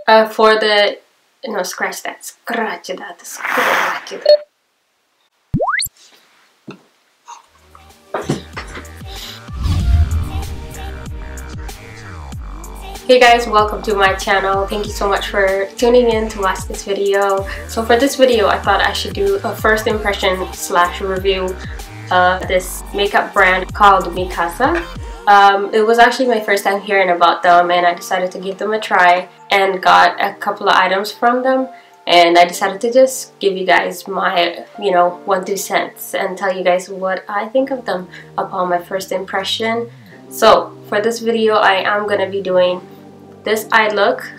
For the, no, scratch that, scratch that, scratch that. Hey guys, welcome to my channel. Thank you so much for tuning in to watch this video. So for this video, I thought I should do a first impression / review of this makeup brand called Mikasa. It was actually my first time hearing about them, and I decided to give them a try and got a couple of items from them, and I decided to just give you guys my 1-2 cents and tell you guys what I think of them upon my first impression. So for this video, I am going to be doing this eye look.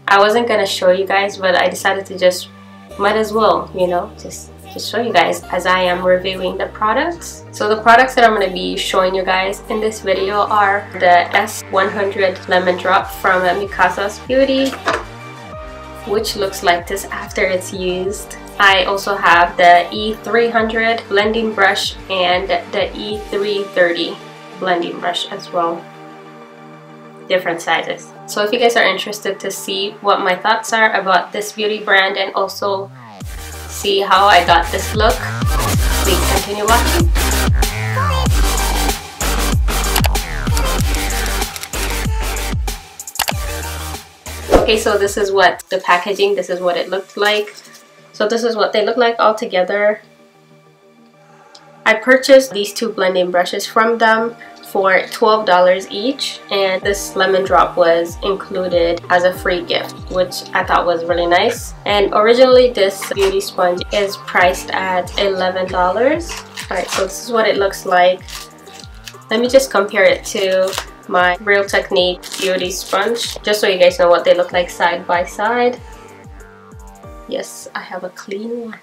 I wasn't going to show you guys, but I decided to just might as well, just show you guys as I am reviewing the products. So the products that I'm going to be showing you guys in this video are the S100 Lemon Drop from Mikasa's Beauty, which looks like this after it's used. I also have the E300 blending brush and the E330 blending brush as well. Different sizes. So if you guys are interested to see what my thoughts are about this beauty brand and also see how I got this look, please continue watching. Okay, so this is what the packaging, this is what it looked like. So this is what they look like all together. I purchased these two blending brushes from them for $12 each, and this lemon drop was included as a free gift, which I thought was really nice. And originally this beauty sponge is priced at $11. Alright, so this is what it looks like. Let me just compare it to my Real Technique beauty sponge, just so you guys know what they look like side by side. Yes, I have a clean one.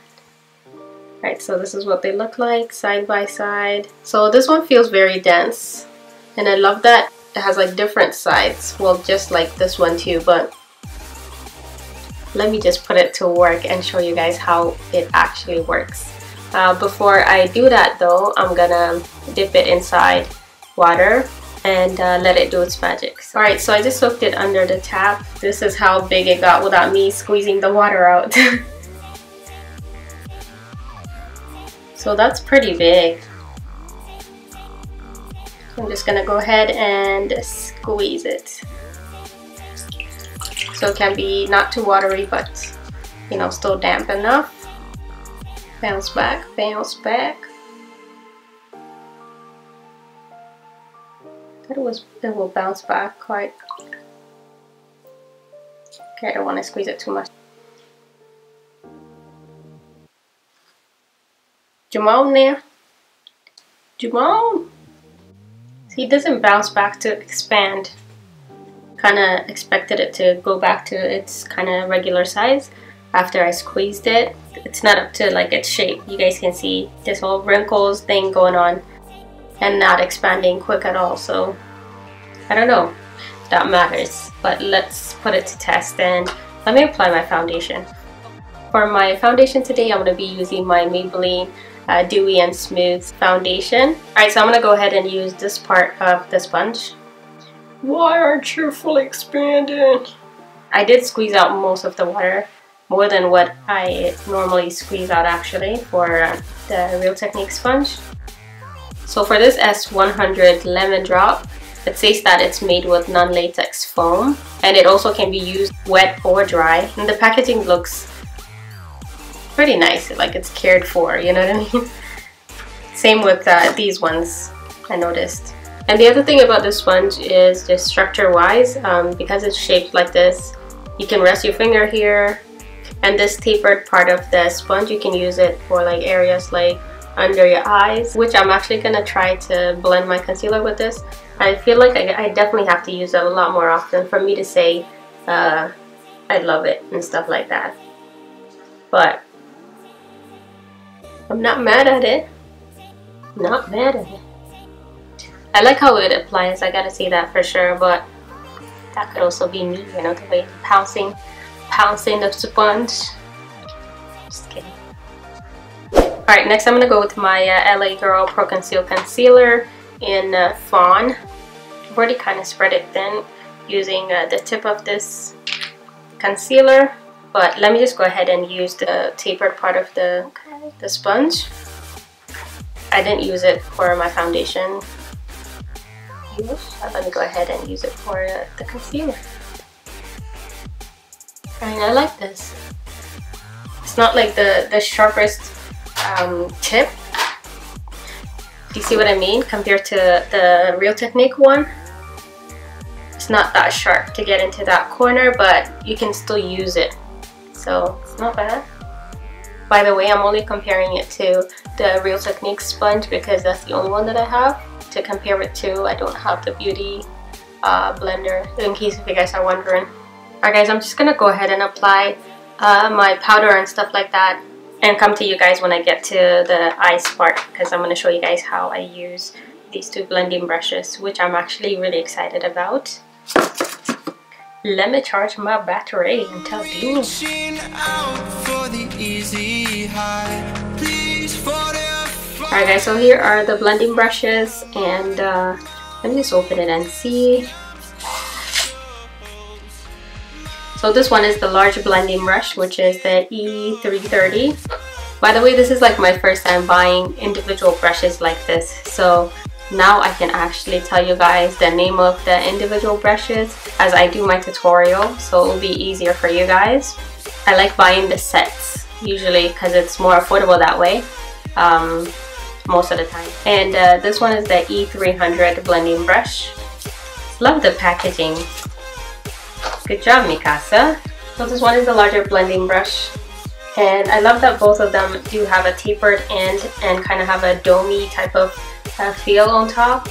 Alright, so this is what they look like side by side. So this one feels very dense, and I love that it has like different sides. Well, just like this one too, but let me just put it to work and show you guys how it actually works. Before I do that though, I'm gonna dip it inside water and let it do its magic. Alright, so I just soaked it under the tap. This is how big it got without me squeezing the water out. So that's pretty big. I'm just gonna go ahead and squeeze it. So it can be not too watery, but still damp enough. Bounce back, bounce back. It will bounce back quite. Okay, I don't want to squeeze it too much. Jamal now. Jamal. See, it doesn't bounce back to expand. Kind of expected it to go back to its kind of regular size after I squeezed it. It's not up to like its shape. You guys can see this whole wrinkles thing going on and not expanding quick at all. So I don't know if that matters, but let's put it to test and let me apply my foundation. For my foundation today, I'm going to be using my Maybelline Dewy and Smooth foundation. Alright, so I'm going to go ahead and use this part of the sponge. Why aren't you fully expanding? I did squeeze out most of the water, more than what I normally squeeze out actually for the Real Technique sponge. So for this S100 Lemon Drop, it says that it's made with non-latex foam, and it also can be used wet or dry. And the packaging looks pretty nice, like it's cared for, you know what I mean? Same with these ones, I noticed. And the other thing about this sponge is just structure wise, because it's shaped like this, you can rest your finger here, and this tapered part of the sponge, you can use it for like areas like under your eyes, which I'm actually gonna try to blend my concealer with this. I feel like I definitely have to use it a lot more often for me to say I love it and stuff like that. But I'm not mad at it. Not mad at it. I like how it applies, I gotta say that for sure, but that could also be me, the way pouncing the sponge. Just kidding. Alright, next I'm gonna go with my LA Girl Pro Conceal Concealer in Fawn. I've already kind of spread it thin using the tip of this concealer, but let me just go ahead and use the tapered part of the sponge. I didn't use it for my foundation use. Let me go ahead and use it for the concealer. And I like this. It's not like the sharpest tip. Do you see what I mean? Compared to the Real Technique one. It's not that sharp to get into that corner, but you can still use it. So it's not bad. By the way, I'm only comparing it to the Real Technique sponge because that's the only one that I have to compare it to. I don't have the Beauty blender, in case if you guys are wondering. Alright guys, I'm just gonna go ahead and apply my powder and stuff like that and come to you guys when I get to the eyes part, because I'm gonna show you guys how I use these two blending brushes, which I'm actually really excited about. Let me charge my battery until then. Alright guys, so here are the blending brushes, and let me just open it and see. So this one is the large blending brush, which is the E330. By the way, this is like my first time buying individual brushes like this. So now I can actually tell you guys the name of the individual brushes as I do my tutorial, so it will be easier for you guys. I like buying the sets usually because it's more affordable that way most of the time. And this one is the E300 blending brush. Love the packaging. Good job, Mikasa. So this one is the larger blending brush. And I love that both of them do have a tapered end and kind of have a domey type of feel on top.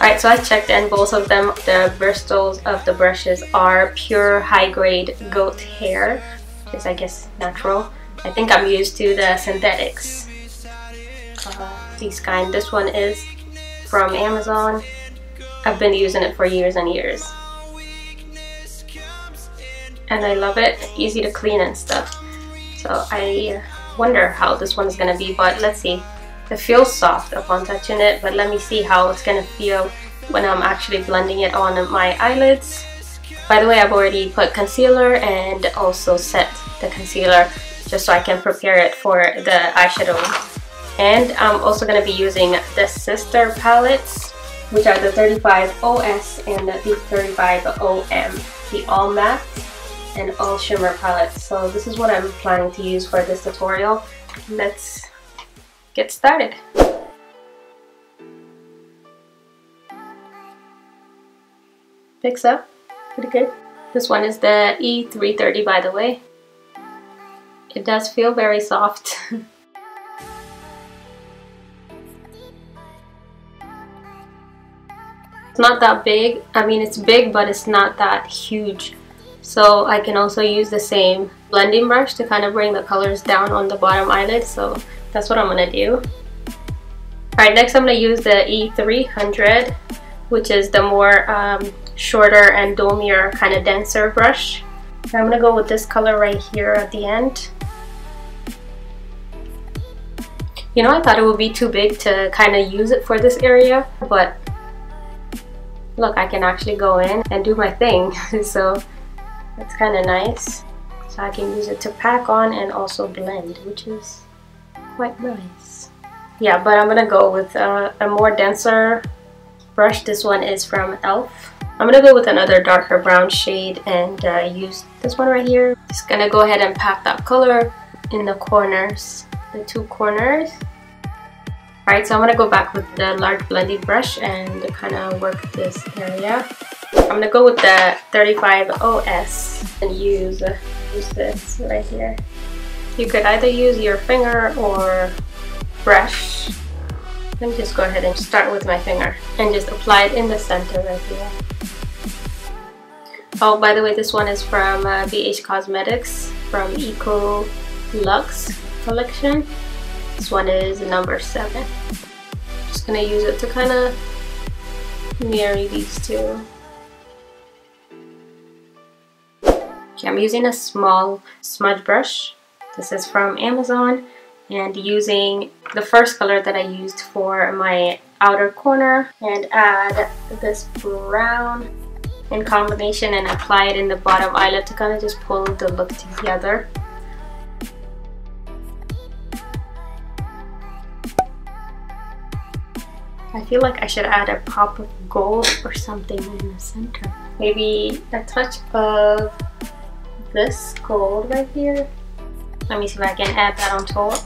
Alright, so I checked, and both of them, the bristles of the brushes are pure high-grade goat hair, which is I guess natural. I think I'm used to the synthetics. These kind. This one is from Amazon. I've been using it for years and years. And I love it. Easy to clean and stuff. So I wonder how this one is going to be, but let's see. It feels soft upon touching it, but let me see how it's going to feel when I'm actually blending it on my eyelids. By the way, I've already put concealer and also set the concealer just so I can prepare it for the eyeshadow. And I'm also going to be using the sister palettes, which are the 35OS and the 35OM, the all matte and all shimmer palettes. So this is what I'm planning to use for this tutorial. Let's get started. Picks up pretty good. This one is the E330, by the way. It does feel very soft. It's not that big. I mean, it's big, but it's not that huge. So I can also use the same blending brush to kind of bring the colors down on the bottom eyelid. So that's what I'm gonna do. Alright, next I'm gonna use the E300, which is the more shorter and domier, kind of denser brush. I'm gonna go with this color right here at the end. You know, I thought it would be too big to kind of use it for this area, but look, I can actually go in and do my thing. So it's kind of nice. So I can use it to pack on and also blend, which is quite nice. Yeah, but I'm gonna go with a more denser brush. This one is from e.l.f. I'm gonna go with another darker brown shade and use this one right here. Just gonna go ahead and pack that color in the corners, the two corners. Alright, so I'm gonna go back with the large blending brush and kind of work this area. I'm gonna go with the 35OS and use this right here. You could either use your finger or brush. Let me just go ahead and start with my finger and just apply it in the center right here. Oh, by the way, this one is from BH Cosmetics from Eco Luxe collection. This one is number 7. Just gonna use it to kind of marry these two. Okay, I'm using a small smudge brush. This is from Amazon, and using the first color that I used for my outer corner and add this brown in combination and apply it in the bottom eyelid to kind of just pull the look together. I feel like I should add a pop of gold or something in the center. Maybe a touch of this gold right here. Let me see if I can add that on top.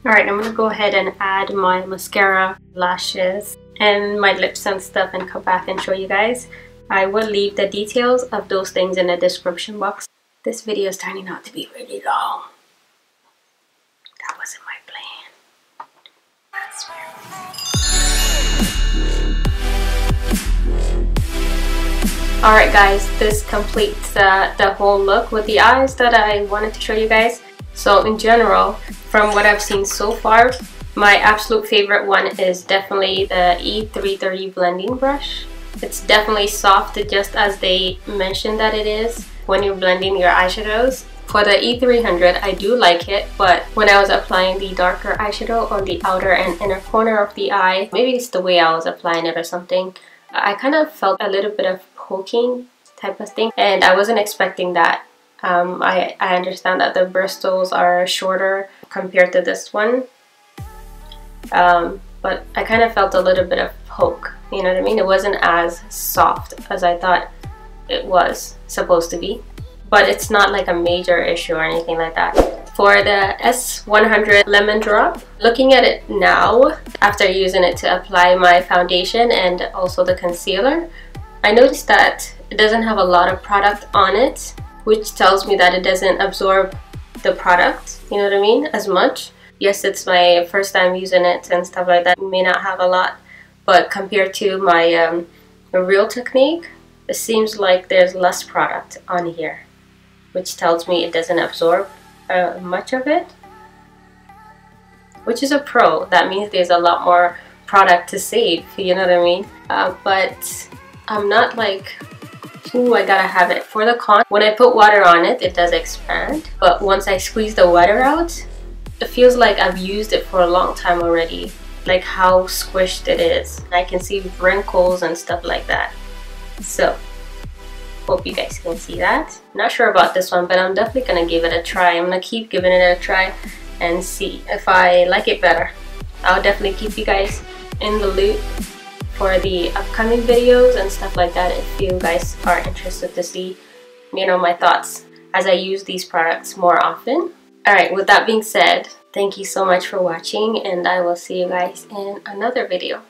Alright, I'm gonna go ahead and add my mascara, lashes, and my lips and stuff and come back and show you guys. I will leave the details of those things in the description box. This video is turning out to be really long. That wasn't my plan. That's weird. Alright guys, this completes the whole look with the eyes that I wanted to show you guys. So in general, from what I've seen so far, my absolute favorite one is definitely the E330 blending brush. It's definitely soft, just as they mentioned that it is when you're blending your eyeshadows. For the E300, I do like it, but when I was applying the darker eyeshadow on the outer and inner corner of the eye, maybe it's the way I was applying it or something, I kind of felt a little bit of poking type of thing, and I wasn't expecting that. I understand that the bristles are shorter compared to this one, but I kind of felt a little bit of poke, you know what I mean? It wasn't as soft as I thought it was supposed to be, but it's not like a major issue or anything like that. For the S100 Lemon Drop, looking at it now, after using it to apply my foundation and also the concealer, I noticed that it doesn't have a lot of product on it, which tells me that it doesn't absorb the product, you know what I mean, as much. Yes, it's my first time using it and stuff like that. It may not have a lot, but compared to my Real Technique, it seems like there's less product on here, which tells me it doesn't absorb much of it, which is a pro. That means there's a lot more product to save, you know what I mean? But I'm not like, ooh, I gotta have it. For the con, when I put water on it, it does expand, but once I squeeze the water out, it feels like I've used it for a long time already, like how squished it is. I can see wrinkles and stuff like that. So hope you guys can see that. Not sure about this one, but I'm definitely gonna give it a try. I'm gonna keep giving it a try and see if I like it better. I'll definitely keep you guys in the loop for the upcoming videos and stuff like that if you guys are interested to see, you know, my thoughts as I use these products more often. Alright, with that being said, thank you so much for watching, and I will see you guys in another video.